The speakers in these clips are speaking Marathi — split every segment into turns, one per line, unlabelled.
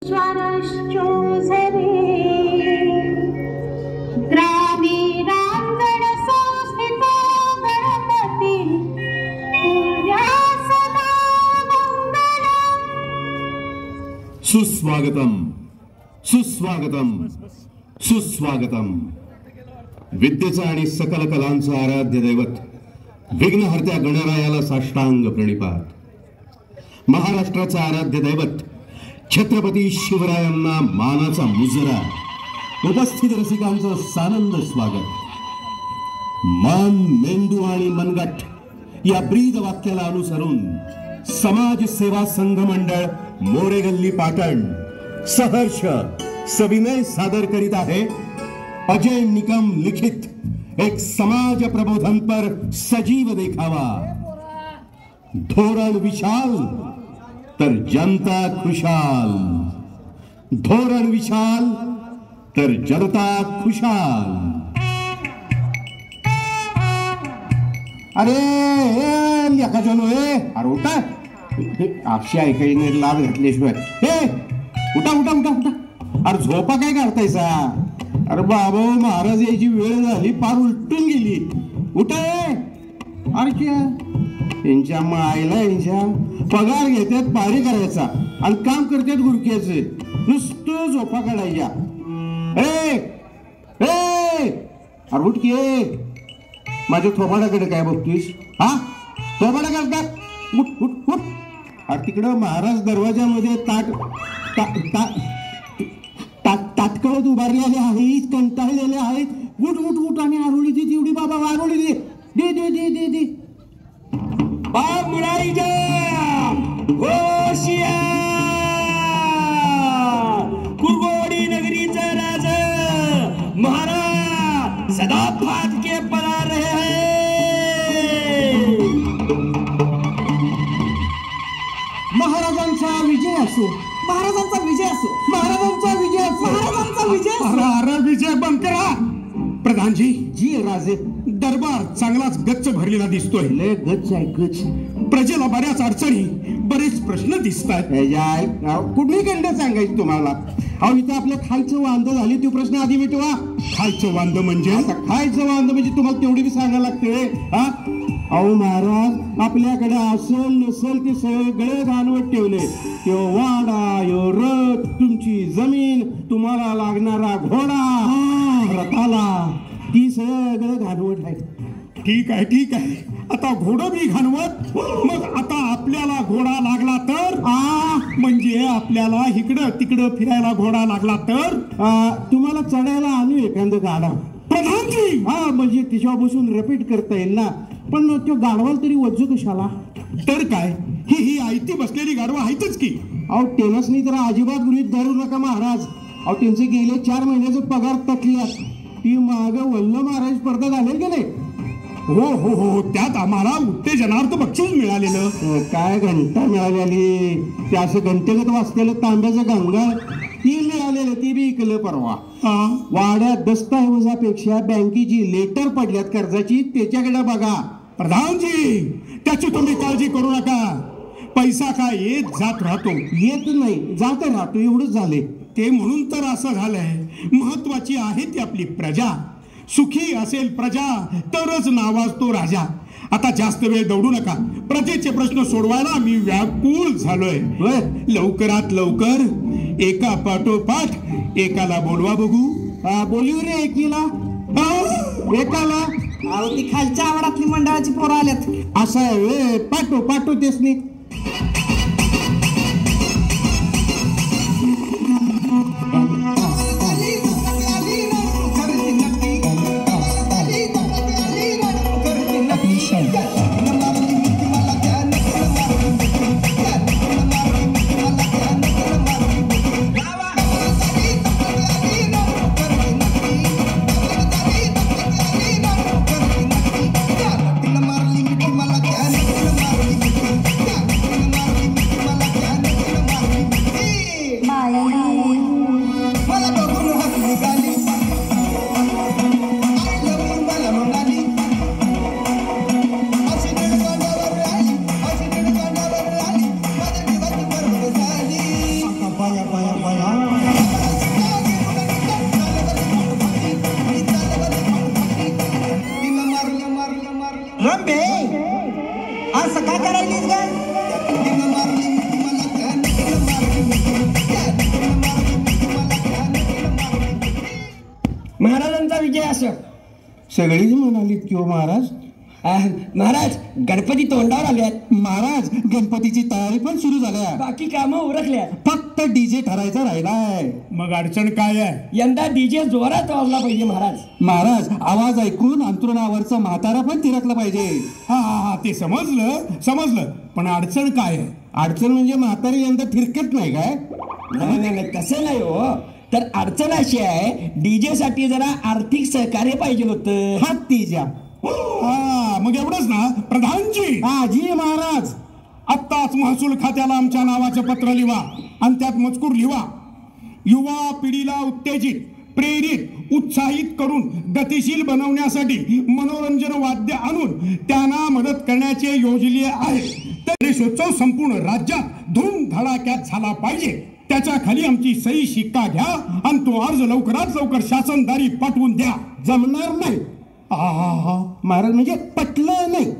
सुस्वागतम सुस्वागतम सुस्वागतम. विद्येचा आणि सकल कलांचं आराध्य दैवत विघ्नहर्त्या गणरायाला साष्टांग प्रणिपात. महाराष्ट्राचं आराध्य दैवत छत्रपती शिवरायांना मानाचा मुजरा. उपस्थित रसिकांचं सानंद स्वागत. मन, मेंदू आणि मनगट या ब्रीद वाक्याला अनुसरून समाज सेवा संघ मंडळ मोरेगल्ली पाटण सहर्ष सविनय सादर करीत आहे अजय निकम लिखित एक समाज प्रबोधन पर सजीव देखावा. धोरण विशाल तर जनता खुशाल. धोरण विशाल तर जनता खुशाल. अरे लेखाजनो अरे उठा. अशी ऐकायला लाभ घातल्याशिवाय उठा उठा उठा उठा. अरे झोपा काय काढतायसा? अरे बाबा महाराज यायची वेळ झाली, पार उलटून गेली. उठा. अरे यांच्या मायला यांच्या पगार घेतात पारी करायचा आणि काम करतात गुरक्याचे. नुसतं झोपा काढायच्या. अरे उठ की. माझ्या थोबाडाकडे काय बघतोयस? हा थोबाडा करतात. उठ उठ उठ. अरे तिकडं महाराज दरवाजामध्ये ताटकळत उभारलेले आहेत, कंटाळलेले आहेत. उठ उठ उठ आणि आरोळी दे तेवढी बाबा. आरोळी दे दे दे दे दे दे. बाप मुळाईजा होशिया. कुरगोडी नगरीचा राजा महाराज सदा फात के पला रहे हैं. महाराजांचा विजय असो, महाराजांचा विजय असो, महाराजांचा विजय असो, महाराजांचा विजय. अरे विजय बंद करा. प्रधानजी. जी राजे. दरबार चांगलाच गच्च भरलेला दिसतोय. लय गच्च आहे गच्च. प्रजेला बऱ्याच अडचणी, बरेच प्रश्न दिसतात. कुठली गंड सांगायची तुम्हाला? अहो इथं आपल्या खायचं वांद झाली, तो प्रश्न आधी मिटवा. खायचं वांद म्हणजे? खायचं वांद म्हणजे तुम्हाला तेवढी बी सांगायला लागते. हा अहो महाराज आपल्याकडे असल नसल ते सगळं घाणवत ठेवले. त्यो वाडा, यो रथ, तुमची जमीन, तुम्हाला लागणारा घोडा, रथाला, ती सगळं घाणवट आहे. ठीक आहे ठीक आहे. आता घोडं बी घाणवत. मग आता आपल्याला घोडा लागला तर? म्हणजे आपल्याला इकडं तिकडं फिरायला घोडा लागला तर? तुम्हाला चढायला आणू एखादं गाडा. प्रधानजी. हा म्हणजे तिच्यावर बसून रिपीट करता येईल ना. पण तो गाडवाल तरी वज्जू कशाला? तर काय ही आयती बसलेली गाडवा आहेतच की. अहो टेनसनी तर अजिबात गृहीत धरू नका महाराज. अहो त्यांचे गेले 4 महिन्याचे पगार तकल्यात. ती माग वल्ल महाराज स्पर्धा झाले गेले. हो हो हो. त्यात आम्हाला उत्तेजनार्थ बक्षीस मिळालेलं. काय घंटा मिळालेली? ते असं घंटेगत वाचलेलं तांब्याचं गंगा ती मिळालेलं. ती बी इकलं परवा. वाड्यात दस्तऐवजापेक्षा बँकेची लेटर पडल्यात कर्जाची, त्याच्याकडे बघा. प्रधानजी त्याची तुम्ही काळजी करू नका. पैसा काय येत जात राहतो. येत नाही जात राहतो एवढंच झाले. ते म्हणून तर असं झालंय. महत्वाची आहे ती आपली प्रजा. सुखी असेल प्रजा तरच नावाजतो राजा. आता जास्त वेळ दौडू नका. प्रजेचे प्रश्न सोडवायला मी व्याकुळ झालोय. लवकरात लवकर एका पाठोपाठ एकाला बोलवा बघू. बोलू रे एकीला. एकाला. ती खालच्या आवाडातली मंडळाची पोरं आल्यात. असं आहे पाठो पाठो तेच नाही.
असं.
सगळीच म्हणालीत किंवा महाराज.
महाराज गणपती तोंडावर आल्यात.
महाराज गणपतीची तयारी पण सुरू झाल्या.
बाकी कामं उरकल्या.
फक्त डीजे ठरायचा राहिलाय. मग अडचण काय आहे?
यंदा डीजे जोरात वाजला पाहिजे महाराज.
महाराज आवाज ऐकून अंतरुणावरचा म्हातारा पण थिरकला पाहिजे. हा हा हा ते समजलं पण अडचण काय आहे? अडचण म्हणजे म्हातारी यंदा थिरकत नाही काय?
नाही तसं नाही हो. तर अडचण अशी आहे डीजे साठी जरा आर्थिक सहकार्य पाहिजे होतं.
हात तीजा. हा मग एवढंच ना प्रधानजी. हा जी महाराज. आत्ताच महसूल खात्याला आमच्या नावाचं पत्र लिहा आणि त्यात मजकूर लिहा. युवा पिढीला उत्तेजित प्रेरित उत्साहित करून गतिशील बनवण्यासाठी मनोरंजन वाद्य आणून त्यांना मदत करण्याचे योजले आहे. तर गणेशोत्सव संपूर्ण राज्यात धूमधडाक्यात झाला पाहिजे. त्याच्या खाली आमची सही शिक्का घ्या आणि तो अर्ज लवकरात लवकर शासनदारी पाठवून द्या. जमणार नाही. महाराज म्हणजे पटलं नाही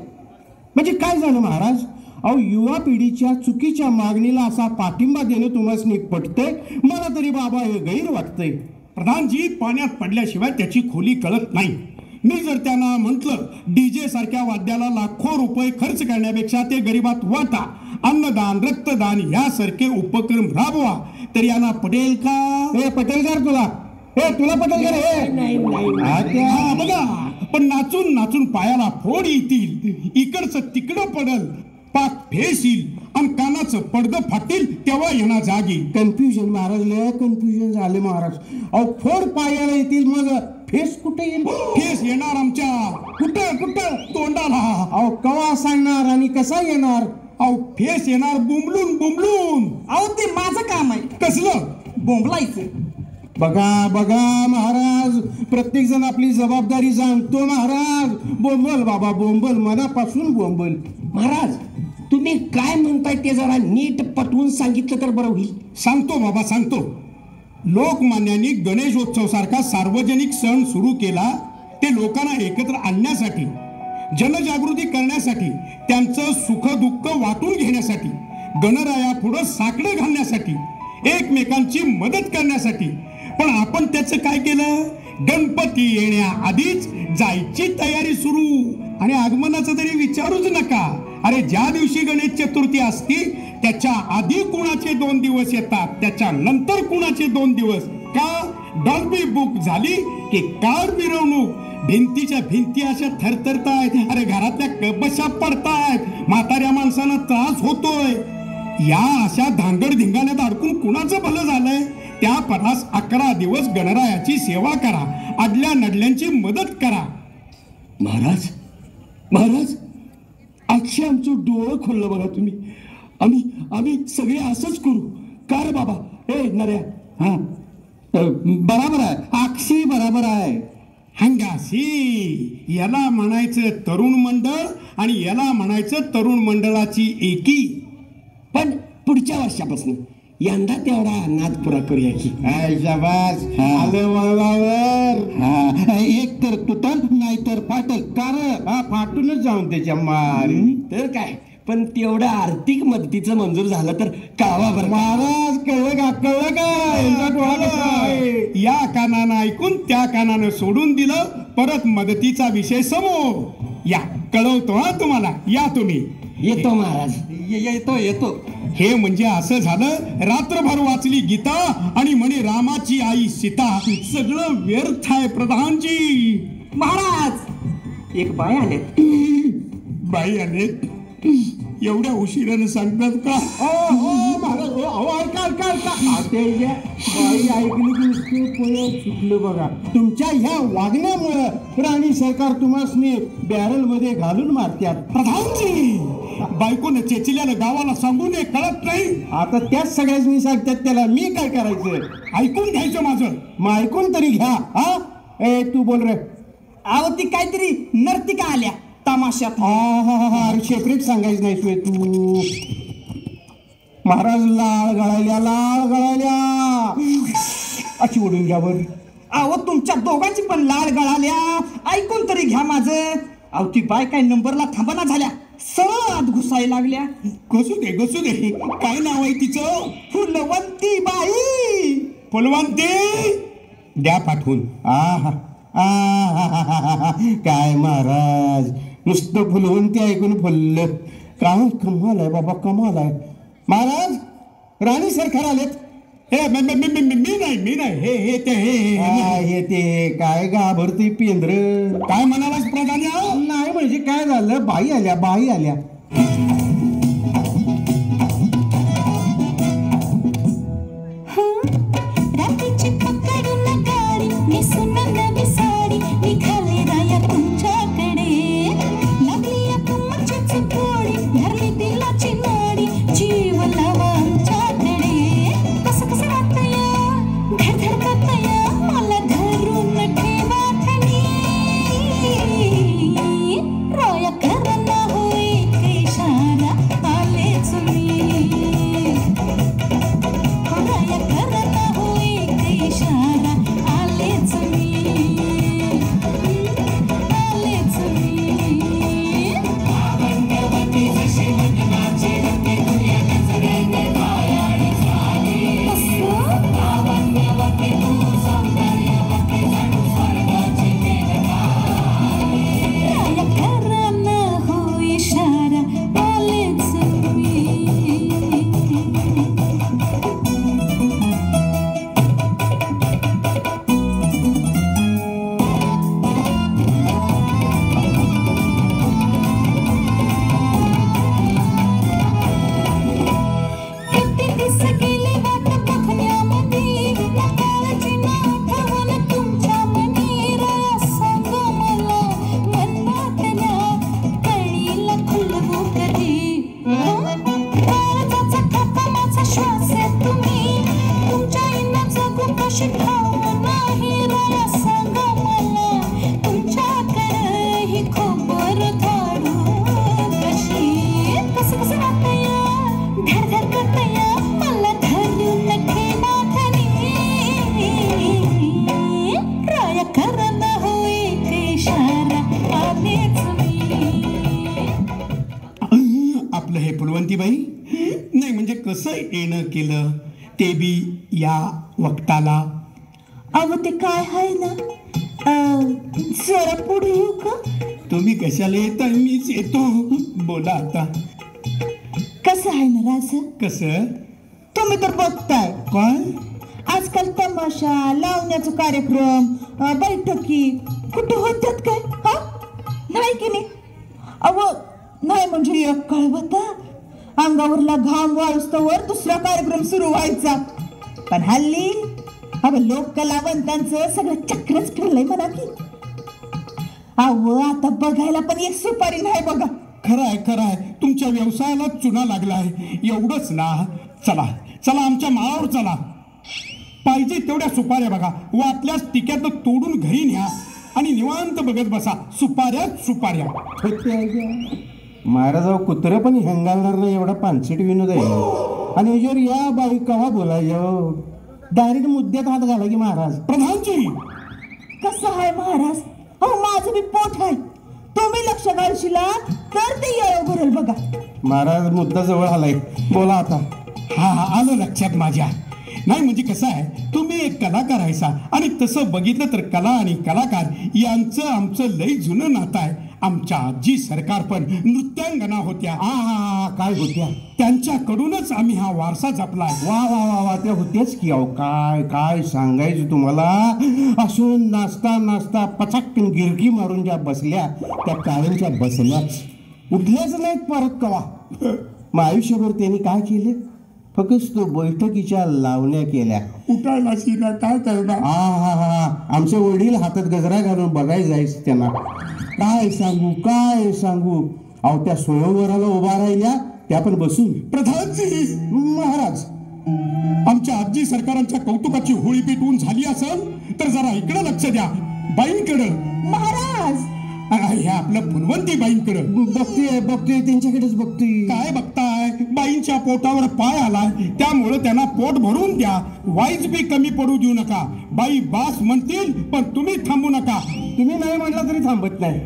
म्हणजे काय झालं महाराज? अहो युवा पिढीच्या चुकीच्या मागणीला असा पाठिंबा देणं तुम्हाला पटतंय? मला तरी बाबा हे गैर वाटतंय. प्रधानजी पाण्यात पडल्याशिवाय त्याची खोली कळत नाही. मी जर त्यांना म्हटलं डीजे सारख्या वाद्याला लाखो रुपये खर्च करण्यापेक्षा ते गरीबात वाटा, अन्नदान रक्तदान यासारखे उपक्रम राबवा तर यांना पटेल का? हे पटेल का तुला? तुला पटेल का? बघा पण नाचून नाचून पायाला फोड येतील, इकडचं तिकडं पडल, पाक फेस येईल आणि कानाचं पडदं फाटील तेव्हा येणार जागी. कन्फ्युजन महाराज, लय कन्फ्युजन झाले महाराज. अहो फोड पायाला येतील मग फेस कुठे येईल? फेस येणार आमच्या कुठं तोंडाला. अहो कवा सांगणार आणि कसा येणार? अहो फेस येणार बुंबलून. अहो ते माझं काम आहे. कसलं? बोंबलायचं. बघा महाराज, प्रत्येक जण आपली जबाबदारी जाणतो महाराज. बोंबल बाबा बोंबल, मनापासून बोंबल.
महाराज तुम्ही काय म्हणताय ते जरा नीट पटवून सांगितलं तर बरं होईल.
सांगतो बाबा सांगतो. लोकमान्यांनी गणेशोत्सव सारखा सार्वजनिक सण सुरू केला ते लोकांना एकत्र आणण्यासाठी, जनजागृती करण्यासाठी, त्यांचं सुख दुःख वाटून घेण्यासाठी, गणराया पुढं साकडं घालण्यासाठी, एकमेकांची मदत करण्यासाठी. पण आपण त्याचं काय केलं? गणपती येण्याआधीच जायची तयारी सुरू. आणि आगमनाचं तरी विचारूच नका. अरे ज्या दिवशी गणेश चतुर्थी असती त्याच्या आधी कुणाचे 2 दिवस येतात, त्याच्या नंतर कुणाचे 2 दिवस. का? डॉल्बी बुक झाली की कार मिरवणूक. भिंतीच्या भिंती अशा थरथरतायत. अरे घरातल्या कबशा पडतायत. म्हाताऱ्या माणसांना त्रास होतोय. या अशा धांगड धिंगाण्यात अडकून कुणाचं भलं झालंय? त्या परास 11 दिवस गणरायाची सेवा करा, अडल्या नडल्यांची मदत करा.
महाराज अक्षय आमचं डोळं खोललं बघा तुम्ही. आम्ही सगळे असंच करू. का रे बाबा? नऱ्या.
हा बराबर आहे. अक्षय बराबर आहे. हंगासी याला म्हणायचं तरुण मंडळ आणि याला म्हणायचं तरुण मंडळाची एकी.
पण पुढच्या वर्षापासून यंदा तेवढा नाद पुरा करूया की.
शाबास आलं वळवावर. एक तर तुटल नाही तर फाटल. कारण फाटूनच जाऊन त्याच्या मार.
तर काय पण तेवढं आर्थिक मदतीचं मंजूर झालं तर कावा बरं.
महाराज कळलं का? या कानानं ऐकून त्या कानानं सोडून दिलं. परत मदतीचा विषय समोर. या कळवतो हा तुम्हाला. या तुम्ही.
येतो महाराज.
येतो. हे म्हणजे असं झालं, रात्रभर वाचली गीता आणि म्हणे रामाची आई सीता. सगळं व्यर्थ आहे प्रधानजी.
महाराज एक बाई आले.
एवढ्या उशिराने सांगतात का? बाई ऐकली की सुटलं बघा. तुमच्या ह्या वागण्यामुळे प्राणी सरकार तुम्हाला बॅरल मध्ये घालून मारतात. प्रधानजी बायकोने चेचिल्यानं गावाला सांगून कळत नाही. आता त्याच सगळ्यांनी सांगतात त्याला. मी काय करायचं? ऐकून घ्यायचं माझं. मग ऐकून तरी घ्या. हा तू बोल रे.
अहो ती काहीतरी नर्तिका आल्या तमाशात.
सेपरेट सांगायचं नाही सोय तू. महाराज लाळ गळाल्या अशी ओढून घ्या बर.
अहो तुमच्या दोघांची पण लाळ गळाल्या. ऐकून तरी घ्या माझं. अहो ती बाय काय नंबरला थांबना झाल्या. सरळ आत घुसायला लागल्या.
घुसू दे. काय नाव आहे तिचं?
फुलवंती बाई.
फुलवंती द्या पाठवून. काय महाराज, नुसतं फुलवंती ऐकून फुललं. काय कमाल आहे बाबा, कमाल आहे. महाराज राणी सरकार आलेत. मी नाही हे ते काय घाबरते पेंद्र. काय म्हणालास प्रधान? नाही म्हणजे काय झालं, बाई आल्या. फुलवंतीबाई, नाही म्हणजे कसं येणं केलं ते बी या वक्ताला.
अहो ते काय आहे ना, जरा पुढे येऊ का?
तुम्ही कशाला येता? मीच येतो. बोला आता.
कसं आहे ना राज?
कसं?
तुम्ही तर बघताय
काय
आजकाल तमाशा, लावण्याचा कार्यक्रम, बैठकी कुठं होतात काय? हा नाही की नाही? अहो नाही म्हणजे एक काळ होता अंगावरला घाम वाळूस्तवर दुसरा कार्यक्रम सुरू व्हायचा. पण हल्ली अगं लोक कलावंतांचं सगळं चक्रच फिरलंय म्हणा की. अहो आता बघायला पण एक सुपारी नाही बघा.
खरंय तुमच्या व्यवसायाला चुना लागलाय. एवढंच ना, चला आमच्या माळावर चला. पाहिजे तेवढ्या सुपाऱ्या बघा, वाटल्यास टिक्यात तोडून घरी न्या आणि निवांत बघत बसा. सुपाऱ्या. महाराजाव कुत्र पण हंगालणार नाही एवढा पानसट विनोद आहे. आणि जर या बाई कवा बोलायचं, डायरेक्ट मुद्द्यात हात घाला की महाराज. प्रधानजी
कसं आहे महाराज? अहो माझं बी पोट आहे, तुम्ही लक्ष घालशिला तर ते येळ भरेल बघा.
महाराज मुद्दा जवळ आलाय, बोला आता. हा आलं लक्षात माझ्या. नाही म्हणजे कसं आहे, तुम्ही एक कलाकार आहेसा आणि तसं बघितलं तर कला आणि कलाकार यांचं आमचं लय जुनं नातं आहे. आमच्या आजी सरकार पण नृत्यांगना होत्या. काय होत्या? त्यांच्याकडूनच आम्ही हा वारसा जपलाय. वा त्या होत्याच की. अहो काय सांगायचं तुम्हाला. असून नाचता पचक्कन गिरकी मारून ज्या बसल्या त्या काळ्यांच्या बसल्याच उठल्याच नाहीत परत कवा. मग आयुष्यभर त्यांनी काय केले? फक्त बैठकीच्या लावण्या केल्या. उठायला शिना काय करणार? आमचे वडील हातात गजरा घालून बघायला जायचं त्यांना. काय सांगू. अहो त्या स्वयंवराला उभा राहिल्या त्या पण बसून. प्रधानजी महाराज, आमच्या आजी सरकारांच्या कौतुकाची होळी पेटवून झाली असेल तर जरा इकडे लक्ष द्या. बाईंकडं.
महाराज
हे आपलं फुलवंती बाईंकडे बघतोय त्यांच्याकडेच बघतोय. काय बघताय? बाईंच्या पोटावर पाय आलाय, त्यामुळे त्यांना पोट भरून द्या. वाईज बी कमी पडू देऊ नका. बाई बास म्हणतील पण तुम्ही थांबू नका. तुम्ही नाही म्हटलं तरी थांबत नाही.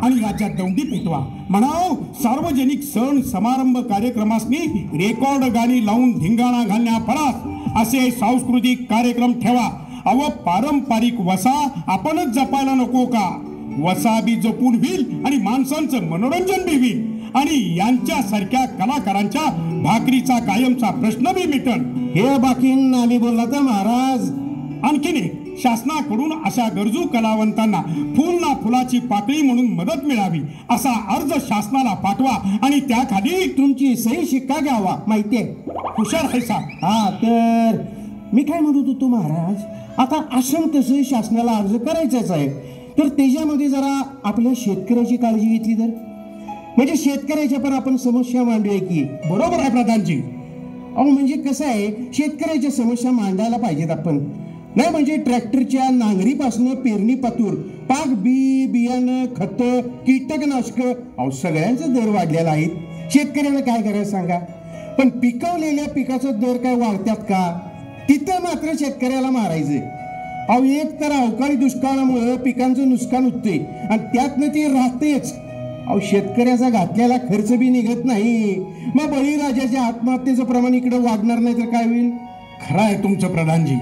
आणि राज्यात दौंडी पेटवा म्हणाव. सार्वजनिक सण समारंभ कार्यक्रमासनी रेकॉर्ड गाणी लावून धिंगाणा घालण्यापरास असे सांस्कृतिक कार्यक्रम ठेवा. अव पारंपरिक वसा आपणच जपायला नको का? वसा बी जपून होईल आणि माणसांचं मनोरंजन बी होईल आणि यांच्यासारख्या कलाकारांच्या भाकरीचा कायमचा प्रश्न बी मिटल.
हे बाकी नाली बोलला तर महाराज.
आणखीन एक, शासनाकडून अशा गरजू कलावंतांना फुल ना फुलाची पाकळी म्हणून मदत मिळावी असा अर्ज शासनाला पाठवा आणि त्याखाली
तुमची सही शिक्का घ्यावा. माहितीये,
हुशार आहे सा.
हा तर मी काय म्हणत होतो महाराज, आता आश्रम तसं शासनाला अर्ज करायचाच आहे, तर त्याच्यामध्ये जरा आपल्या शेतकऱ्याची काळजी घेतली तर, म्हणजे शेतकऱ्याच्या पण आपण समस्या मांडूया की.
बरोबर आहे प्रधानजी.
अहो म्हणजे कसं आहे, शेतकऱ्याच्या समस्या मांडायला पाहिजेत आपण. नाही म्हणजे ट्रॅक्टरच्या नांगरीपासून पेरणी पातूर पाक बी बियाणं खत कीटकनाशक अहो सगळ्यांचा दर वाढलेला आहे. शेतकऱ्याला काय करायचं सांगा. पण पिकवलेल्या पिकाचा दर काय वाढतात का? तिथं मात्र शेतकऱ्याला मारायचं. अहो एक तर अवकाळी दुष्काळामुळे पिकांचं नुकसान होते आणि त्यातनं ते राहतेच. अहो शेतकऱ्याचा घातलेला खर्च बी निघत नाही. मग बळीराजाच्या आत्महत्येचं प्रमाण इकडे वाढणार नाही तर काय होईल?
खरं आहे तुमचं प्रधानजी.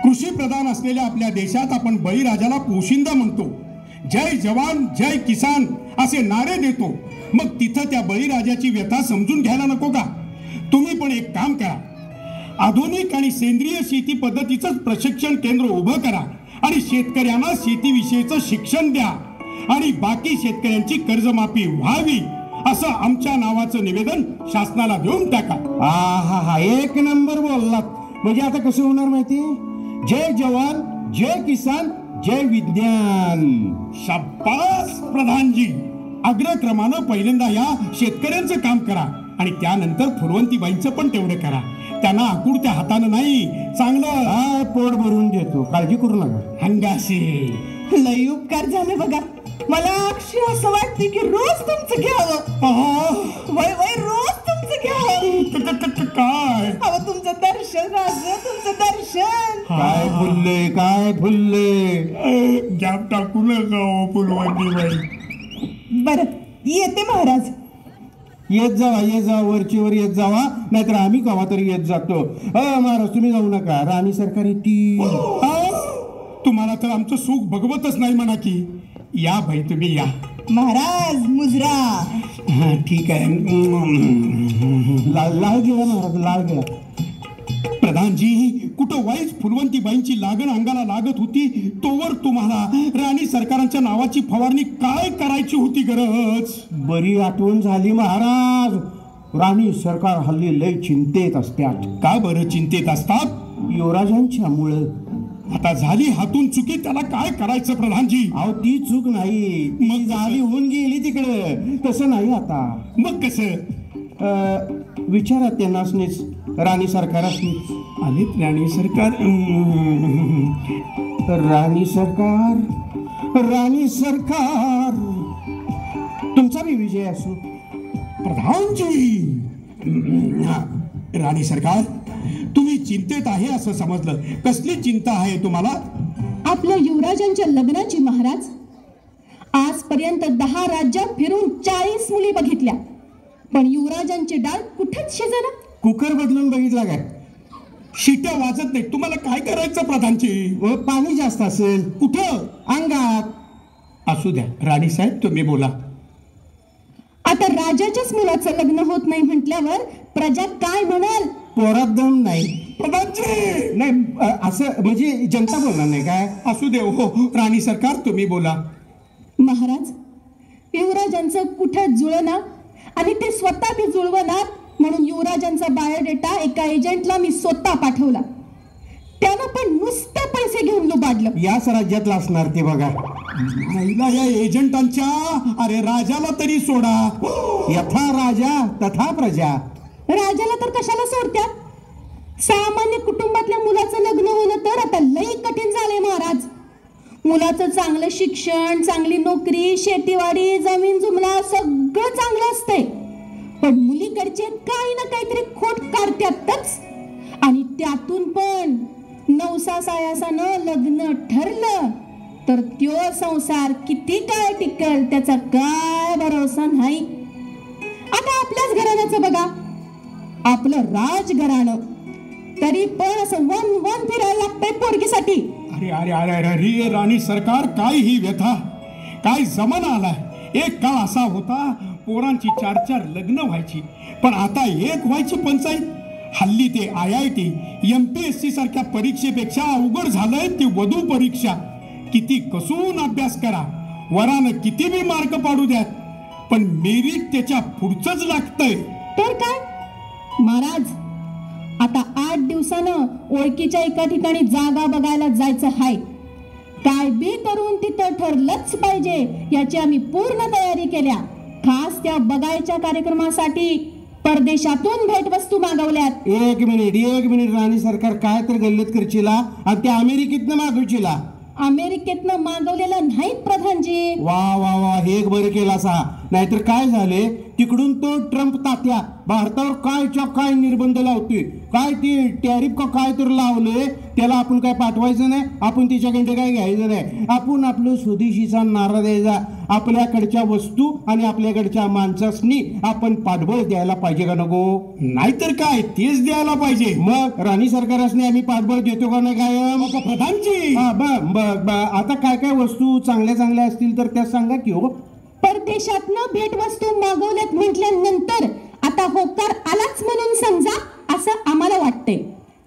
कृषी प्रधान असलेल्या आपल्या देशात आपण बळीराजाला पोशिंदा म्हणतो, जय जवान जय किसान असे नारे देतो. मग तिथं त्या बळीराजाची व्यथा समजून घ्यायला नको का? तुम्ही पण एक काम करा, आधुनिक आणि सेंद्रिय शेती पद्धतीचं प्रशिक्षण केंद्र उभं करा आणि शेतकऱ्यांना शेतीविषयीचं शिक्षण द्या आणि बाकी शेतकऱ्यांची कर्जमाफी व्हावी असं आमच्या नावाचं निवेदन शासनाला देऊन टाका.
हा एक नंबर बोललात. म्हणजे आता कसं होणार माहितीये, जय जवान जय किसान जय विज्ञान.
शाबास प्रधानजी. अग्रक्रमानं पहिल्यांदा या शेतकऱ्यांचं काम करा आणि त्यानंतर फुलवंतीबाईंचं पण तेवढं करा. त्यांना आकुडत्या हातानं नाही, चांगलं
पोट भरून देतो, काळजी करू नका.
हंगाशी
लई उपकार झाले बघा. मला अक्षर असं वाटते की रोज तुमचं घ्यावं. वय वय रोज तुमचं घ्यावं.
काय
अहो तुमचं दर्शन राजा, तुमचं दर्शन.
काय फुलले काय फुलले.
गॅप टाकू नका फुलवंतीबाई.
बरं येते महाराज.
येत जावा वरचीवर येत जावा, नाहीतर आम्ही कवा तरी येत जातो. महाराज तुम्ही जाऊ नका, राणी सरकार येतील.
तुम्हाला तर आमचं सुख भगवतच नाही म्हणा की. या भाई तुम्ही या.
महाराज मुजरा.
हा ठीक आहे. लाल गेला महाराज, लाल गेला.
प्रधानजी, कुठं वाईच फुलवंतीबाईंची लागण अंगाला लागत होती तोवर तुम्हाला राणी सरकारांच्या नावाची फवारणी काय करायची होती गरज?
बरी आठवण झाली महाराज. राणी सरकार हल्ली लय चिंतेत असतात.
का बरं चिंतेत असतात?
युवराजांच्या मुळे.
आता झाली हातून चुकी, त्याला काय करायचं प्रधानजी?
अहो ती चूक नाही, मग झाली होऊन गेली तिकडे. तसं नाही आता.
मग कसं?
विचारा त्यांनाच, राणी सरकारासनीच.
आणि राणी सरकार
राणी सरकार तुमचा बी विजय असो.
प्रधानजी, राणी सरकार तुम्ही चिंतेत आहे असं समजलं. कसली चिंता आहे तुम्हाला?
आपल्या युवराजांच्या लग्नाची महाराज. आजपर्यंत 10 राज्यात फिरून 40 मुली बघितल्या, पण युवराजांची डाळ कुठेच शिजेना.
कुकर बदलून बघितला काय?
शिट्या वाजत नाही. तुम्हाला काय करायचं प्रधानजी?
पाणी जास्त असेल.
कुठं?
अंगात.
असू द्या राणी साहेब, तुम्ही बोला.
आता राजाच्याच मुलाचं लग्न होत नाही म्हटल्यावर प्रजा काय म्हणाल?
पोरात दम नाही.
प्रधानजी
नाही असं म्हणजे जनता बोलणार नाही काय?
असू दे हो राणी सरकार, तुम्ही बोला.
महाराज, युवराजांचं कुठं जुळना आणि ते स्वतः बी जुळवणार म्हणून युवराजांचा बायोडेटा एका एजंटला मी स्वतः पाठवला. त्यानं पण नुसतं पैसे घेऊन लुबाडलं.
याच राज्यातला असणार ते बघा.
महिला या एजंटांच्या. अरे राजाला तरी सोडा.
यथा राजा तथा प्रजा.
राजाला तर कशाला सोडत्यात? सामान्य कुटुंबातल्या मुलाचं लग्न होणं तर आता लई कठीण झालंय महाराज. मुलाचं चांगलं शिक्षण, चांगली नोकरी, शेतीवाडी, जमीन जुमला सगळं चांगलं असतंय, पण मुलीकडचे काही ना काहीतरी खोट काढत्यातच. आणि त्यातून पण नवसा सायासानं लग्न ठरलं तर त्यो संसार किती काळ टिकल त्याचा काय भरोसा नाही. आता आपल्याच घराण्याचं बघा, आपलं राजघराणं, तरी पण असं वन वन फिरायला लागतंय पोरगीसाठी.
अरे अरे अरे अरे अरे राणी सरकार, काय ही व्यथा, काय जमाना आलाय. एक काळ असा होता पोरांची 4-4 लग्न व्हायची, पण आता एक व्हायची पंचायत. हल्ली ते IIT MPSC सारख्या परीक्षेपेक्षा अवघड झालंय ती वधू परीक्षा. किती कसून अभ्यास करा, वरानं किती बी मार्क पाडू द्यात, पण मेरिट त्याच्या पुढचंच लागतंय.
तर काय महाराज, आता 8 दिवसानं ओळखीच्या एका ठिकाणी जागा बघायला जायचं हाय. काय बी करून तिथं ठरलंच पाहिजे याची आम्ही पूर्ण तयारी केल्या. खास त्या बघायच्या कार्यक्रमासाठी परदेशातून भेटवस्तू मागवल्यात.
एक मिनिट राणी सरकार, काय तर गल्लत करशीला आणि त्या अमेरिकेतनं मागवशीला.
अमेरिकेतनं मागवलेलं नाहीत प्रधानजी.
वा वा वा, हे एक बरं केला सा. नाहीतर काय झाले, तिकडून तो ट्रम्प तात्या भारतावर काय निर्बंध लावतोय, काय ते टॅरिफ का काय तर लावलंय, त्याला आपण काय पाठवायचं नाही, आपण तिच्याकडे काय घ्यायचं नाही. आपण आपलं स्वदेशीचा नारा द्यायचा. आपल्याकडच्या वस्तू आणि आपल्याकडच्या माणसासनी आपण पाठबळ द्यायला पाहिजे का नको?
नाहीतर काय, तेच द्यायला पाहिजे.
मग राणी सरकारसने आम्ही पाठबळ देतो का नाही कायम?
प्रधानजी,
आता काय काय वस्तू चांगल्या असतील तर त्या सांगा की हो.
परदेशातनं भेटवस्तू मागवल्यात म्हटल्यानंतर आता होकार आलाच म्हणून समजा, असं आम्हाला वाटतंय.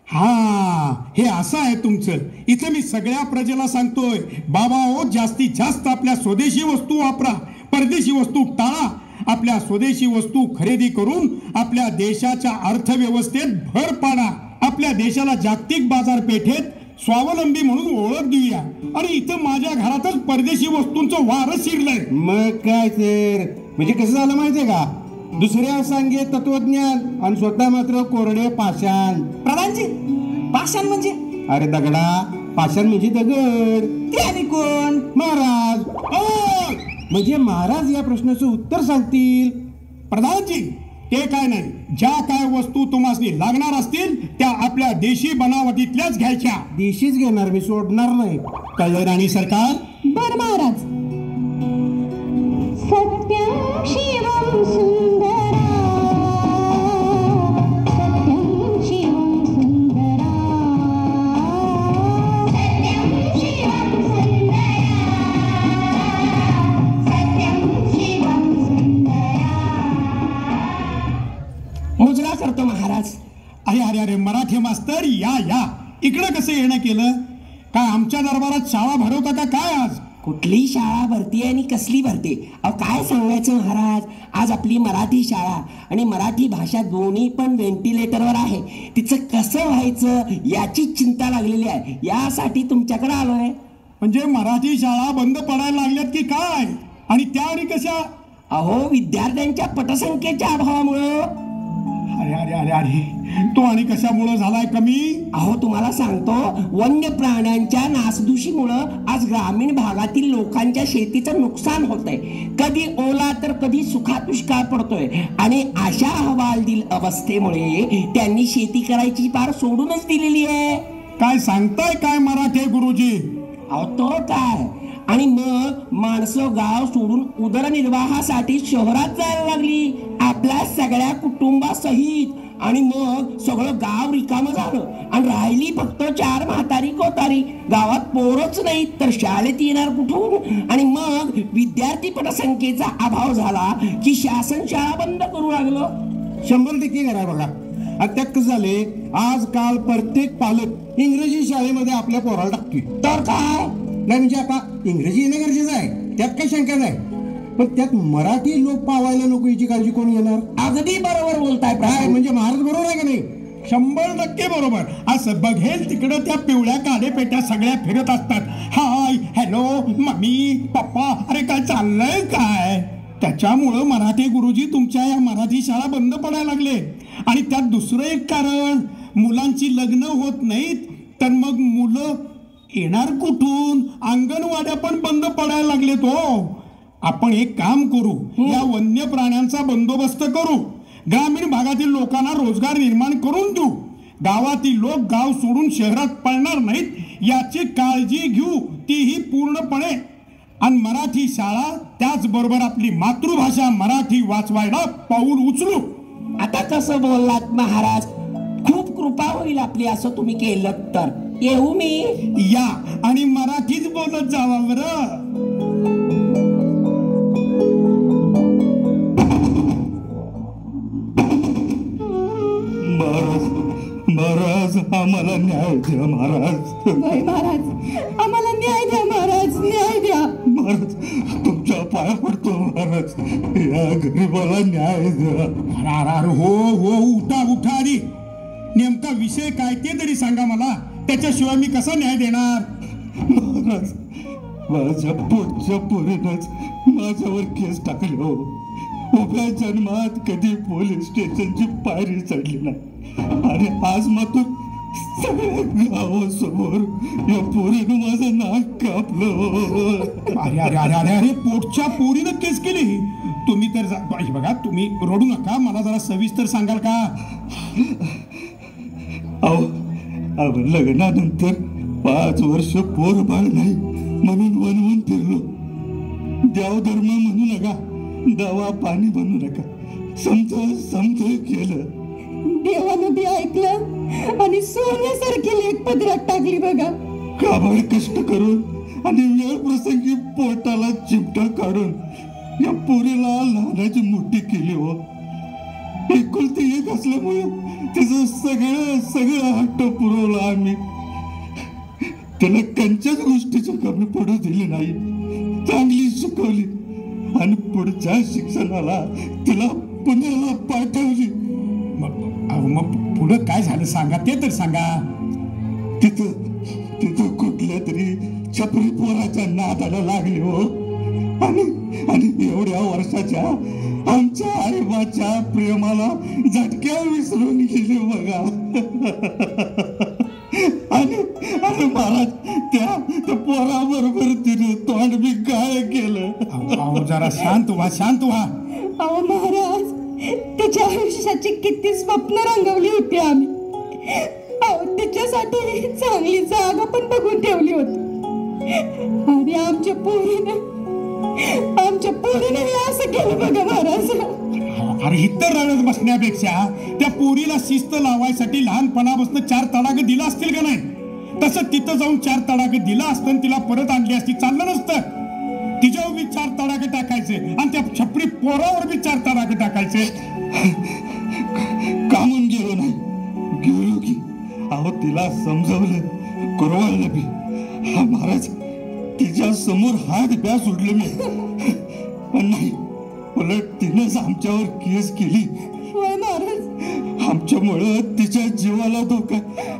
हा, हे असं आहे तुमचं. इथं मी सगळ्या प्रजेला सांगतोय, बाबा हो, जास्तीत जास्त आपल्या स्वदेशी वस्तू वापरा, परदेशी वस्तू टाळा. आपल्या स्वदेशी वस्तू खरेदी करून आपल्या देशाच्या अर्थव्यवस्थेत भर पाडा. आपल्या देशाला जागतिक बाजारपेठेत स्वावलंबी म्हणून ओळख देऊया. आणि इथं माझ्या घरातच परदेशी वस्तूंचं वारं शिरलंय.
मग काय तर, म्हणजे कसं झालं माहितीये का, दुसऱ्या सांगे तत्वज्ञान आणि स्वतः मात्र कोरडे पाषाण.
प्रधानजी, पाषाण म्हणजे?
अरे दगडा, पाषाण म्हणजे दगड.
ते आणि कोण?
महाराज. म्हणजे महाराज या प्रश्नाचं उत्तर सांगतील.
प्रधानजी, ते काय नाही, ज्या काय वस्तू तुम्हाला लागणार असतील त्या आपल्या देशी बनावटीतल्याच घ्यायच्या.
देशीच घेणार, मी सोडणार नाही.
कळलं राणी सरकार?
बर महाराज. सत्यम शिवम सुंदरा, सत्यम शिवम सुंदरा, सत्यम शिवम सुंदरा, सत्यम शिवम सुंदरा.
मुजरा करतो महाराज.
अरे अरे अरे, मराठी मास्तर, या इकडं कसं येणं केलं? काय आमच्या दरबारात शाळा भरवता का काय आज?
कुठली शाळा भरती आणि कसली भरते? अहो काय सांगायचं महाराज, आज आपली मराठी शाळा आणि मराठी भाषा दोन्ही पण व्हेंटिलेटरवर आहे. तिचं कसं व्हायचं याची चिंता लागलेली आहे. यासाठी तुमच्याकडे आलोय.
म्हणजे मराठी शाळा बंद पडायला लागल्यात की काय? आणि त्या आणि कशा?
अहो विद्यार्थ्यांच्या पटसंख्येच्या अभावामुळं.
अरे अरे अरे अरे, तो आणि कशामुळं झालाय कमी?
अहो तुम्हाला सांगतो, वन्य प्राण्यांच्या नासधुशीमुळं आज ग्रामीण भागातील लोकांच्या शेतीचं नुकसान होतंय. कधी ओला तर कधी सुखा दुष्काळ पडतोय. आणि अशा हवालदिल अवस्थेमुळे त्यांनी शेती करायची पार सोडूनच दिलेली आहे.
काय सांगताय काय मराठे गुरुजी?
अहो तो काय, आणि मग माणसं गाव सोडून उदरनिर्वाहासाठी शहरात जायला लागली आपल्या सगळ्या कुटुंबासहित. आणि मग सगळं गाव रिकामं झालं आणि राहिली फक्त 4 म्हातारी कोतारी. गावात पोरच नाही तर शाळेत येणार कुठून? आणि मग विद्यार्थी पटसंख्येचा अभाव झाला की शासन शाळा बंद करू लागलं.
100% करा बघा. आणि त्यात कसं झाले, आजकाल प्रत्येक पालक इंग्रजी शाळेमध्ये आपल्या पोराला टाकतोय.
तर काय
नाही म्हणजे आता इंग्रजी येणं गरजेचं आहे, त्यात काही शंका नाही. पण त्यात मराठी लोक पावायला नको याची काळजी कोण घेणार?
अगदी बरोबर बोलताय.
काय म्हणजे महाराज बरोबर आहे का नाही?
100% बरोबर. असं बघेल तिकडं त्या पिवळ्या काडेपेट्या सगळ्या फिरत असतात. हाय, हॅलो, मम्मी, पप्पा, अरे काय चाललंय काय? त्याच्यामुळं मराठी गुरुजी तुमच्या या मराठी शाळा बंद पडायला लागले. आणि त्यात दुसरं एक कारण, मुलांची लग्न होत नाहीत तर मग मुलं येणार कुठून? अंगणवाड्या पण बंद पडायला लागलेत हो. आपण एक काम करू, या वन्य प्राण्यांचा बंदोबस्त करू, ग्रामीण भागातील लोकांना रोजगार निर्माण करून देऊ. गावातील लोक गाव सोडून शहरात पळणार नाहीत याची काळजी घेऊ, तीही पूर्णपणे. आणि मराठी शाळा त्याचबरोबर आपली मातृभाषा मराठी वाचवायला पाऊल उचलू.
आता कसं बोललात महाराज, खूप कृपा
होईल आपली असं तुम्ही केलं तर. येऊ मी.
या आणि मराठीच बोलत जावा बरं. महाराज आम्हाला न्याय द्या महाराज.
महाराज आम्हाला न्याय द्या महाराज, न्याय द्या
महाराज. तुमच्या पाया पडतो महाराज, या गरीबाला न्याय द्या. अरे हो हो, उठा उठा. आणि नेमका विषय काय ते तरी सांगा मला, त्याच्याशिवाय मी कसा न्याय देणार. महाराज माझ्या पोटच्या पोरीनंच माझ्यावर केस टाकले हो. उभ्या जन्मात कधी पोलीस स्टेशनची पायरी चढली नाही, आणि आज मात्र सगळ्या गावासमोर या पोरीनं माझं नाक कापलं. अरे अरे अरे अरे अरे, पोटच्या पोरीनं केस केली. तुम्ही तर बघा, तुम्ही रडू नका, मला जरा सविस्तर सांगाल का. अहो लग्नानंतर 5 वर्ष पोर बाळ नाही म्हणून वनवन फिरलो. देवधर्म म्हणू नका, दवा पाणी बनू नका, समज केलं.
देवानं ते ऐकलं आणि सोन्यासारखी लेक पदरात टाकली बघा.
काबाड कष्ट करून आणि वेळ प्रसंगी पोटाला चिमटा काढून या पोरीला लहानाची मोठी केली हो. एकुलती एक असल्यामुळे तिचं सगळं हट्ट पुरवलं आम्ही. त्याला कंच्याच गोष्टीची कमी पडू दिली नाही, चांगली शिकवली आणि पुढच्या शिक्षणाला तिला पुण्याला पाठवली. मग पुढं काय झालं सांगा, ते तर सांगा. तिथं कुठल्या तरी छपरी पोराच्या नादाला लागले हो. आणि एवढ्या वर्षाच्या आमच्या आईबाच्या प्रेमाला झटक्या विसरून गेले बघा. आणि महाराज त्या पोराबरोबर तिने तोंड बी काय केलं. जरा शांत व्हा.
अहो महाराज, त्याच्या आयुष्याची किती स्वप्न रंगवली होती आम्ही. अहो तिच्यासाठी चांगली जागा पण बघून ठेवली होती, आणि आमच्या पोरीने असं केलं बघा महाराज.
अरे इतर रडत बसण्यापेक्षा त्या पोरीला शिस्त लावायसाठी लहानपणापासून 4 तडाखे दिला असतील का नाही, तसं तिथं जाऊन 4 तडाखे दिला असतं आणि तिला परत आणली असती, चाललं नसतं. तिच्यावर बी 4 तडाखे टाकायचे आणि त्या छपरी पोरावर बी 4 तडाखे टाकायचे. कामून गेलो नाही, गेलो की अहो तिला समजवलं, कुरवाळलं बी. हा महाराज, तिच्या समोर हात ब्या सुटले मी, पण नाही, उलट तिनंच आमच्यावर केस केली. आमच्यामुळं तिच्या जीवाला धोका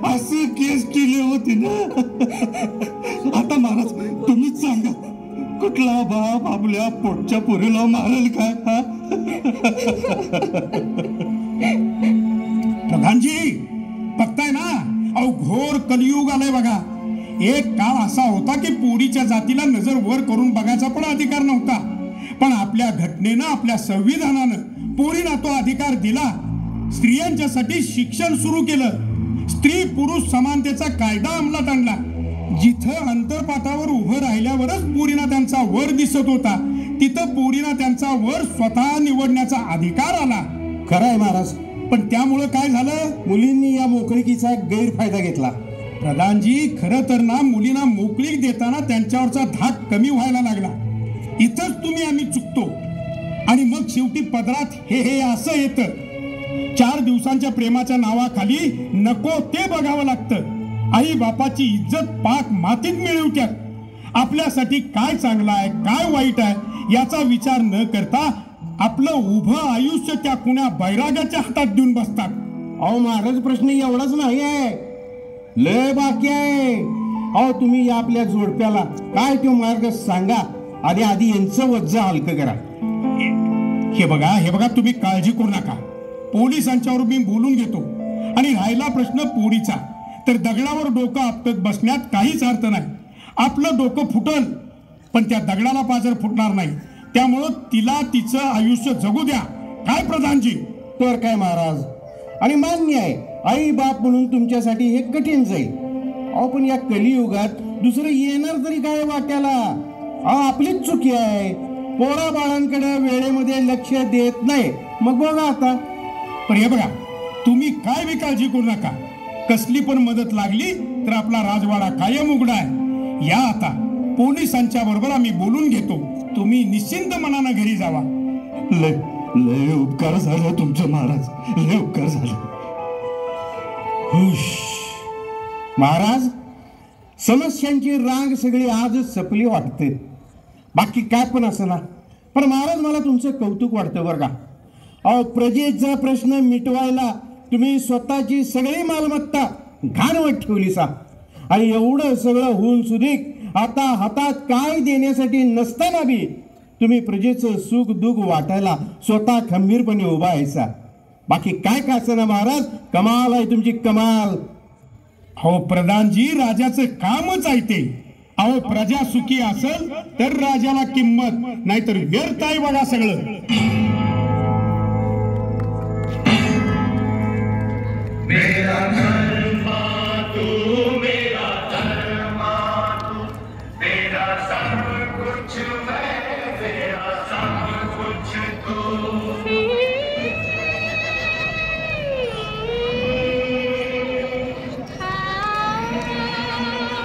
असे केस केले होते ना. आता महाराज तुम्हीच सांगा, कुठला बाप आपल्या पोटच्या पोरीला मारेल काय. प्रधानजी बघताय ना, अहो घोर कलियुग आलाय बघा. एक काळ असा होता की पोरीच्या जातीला नजर वर करून बघायचा पण अधिकार नव्हता, पण आपल्या घटनेनं, आपल्या संविधानानं पोरीला तो अधिकार दिला. स्त्रियांच्यासाठी शिक्षण सुरू केलं, स्त्री पुरुष समानतेचा कायदा अंमलात आणला. जिथं अंतरपाटावर उभं राहिल्यावरच पोरीना त्यांचा वर दिसत होता, तिथं पोरीना त्यांचा वर स्वतः निवडण्याचा अधिकार आला.
खरं आहे महाराज,
पण त्यामुळं काय झालं,
मुलींनी या मोकळीकीचा गैरफायदा घेतला.
प्रधानजी खरं तर ना, मुलींना मोकळीक देताना त्यांच्यावरचा धाक कमी व्हायला लागला. इथंच तुम्ही आम्ही चुकतो, आणि मग शेवटी पदरात हे असं येतं. 4 दिवसांच्या प्रेमाच्या नावाखाली नको ते बघावं लागतं. आई बापाची इज्जत पाक मातीत मिळवत्यात. आपल्यासाठी काय चांगलं आहे, काय वाईट आहे याचा विचार न करता आपलं उभं आयुष्य त्या कुण्या बैरागाच्या हातात देऊन बसतात.
अहो महाराज, प्रश्न एवढाच नाही आहे, लय बाकी आहे. अहो तुम्ही या आपल्या जोडप्याला काय तो मार्ग सांगा, आधी यांचं वज्ज हलकं करा.
हे बघा तुम्ही काळजी करू नका, पोलिसांच्यावर मी बोलून घेतो. आणि राहिला प्रश्न पोरीचा, तर दगडावर डोकं आपटत बसण्यात काहीच अर्थ नाही. आपलं डोकं फुटल, पण त्या दगडाला पाजर फुटणार नाही. त्यामुळं तिला तिचं आयुष्य जगू द्या. काय प्रधानजी?
तर काय महाराज, आणि मान्य आहे, आई बाप म्हणून तुमच्यासाठी हे कठीण जाईल. अहो पण या कलियुगात दुसरं येणार तरी काय वाट्याला. आपलीच चुकी आहे, पोरा बाळांकडे वेळेमध्ये लक्ष देत नाही. मग बघा आता.
पण हे बघा, तुम्ही काय बी काळजी करू नका, कसली पण मदत लागली तर आपला राजवाडा कायम उघडा आहे. या आता पोलिसांच्या बरोबर आम्ही बोलून घेतो. तुम्ही निश्चिंत मनानं घरी जावा.
लय लय उपकार झाला तुमचं महाराज, लय उपकार झाले. महाराज, समस्यांची रांग सगळी आजच सपली वाटते. बाकी काय पण असं ना, पण महाराज मला तुमचं कौतुक वाटतं बरं का. अहो, प्रजेचा प्रश्न मिटवायला तुम्ही स्वतःची सगळी मालमत्ता घाणवत ठेवली सा. आणि एवढं सगळं होऊन सुधीक आता हातात काय देण्यासाठी नसताना बी तुम्ही प्रजेचं सुख दुःख वाटायला स्वतः खंबीरपणे उभा यायचा. बाकी काय का असं महाराज, कमाल आहे तुमची, कमाल.
अहो प्रधानजी, राजाचं कामच आहे ते. अहो प्रजा सुखी असेल तर राजाला किंमत, नाहीतर व्यर्थ आहे बघा सगळं.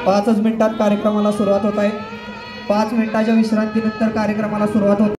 पाचच मिनिटात कार्यक्रमाला सुरुवात होत आहे. 5 मिनिटाच्या विश्रांतीनंतर कार्यक्रमाला सुरुवात होत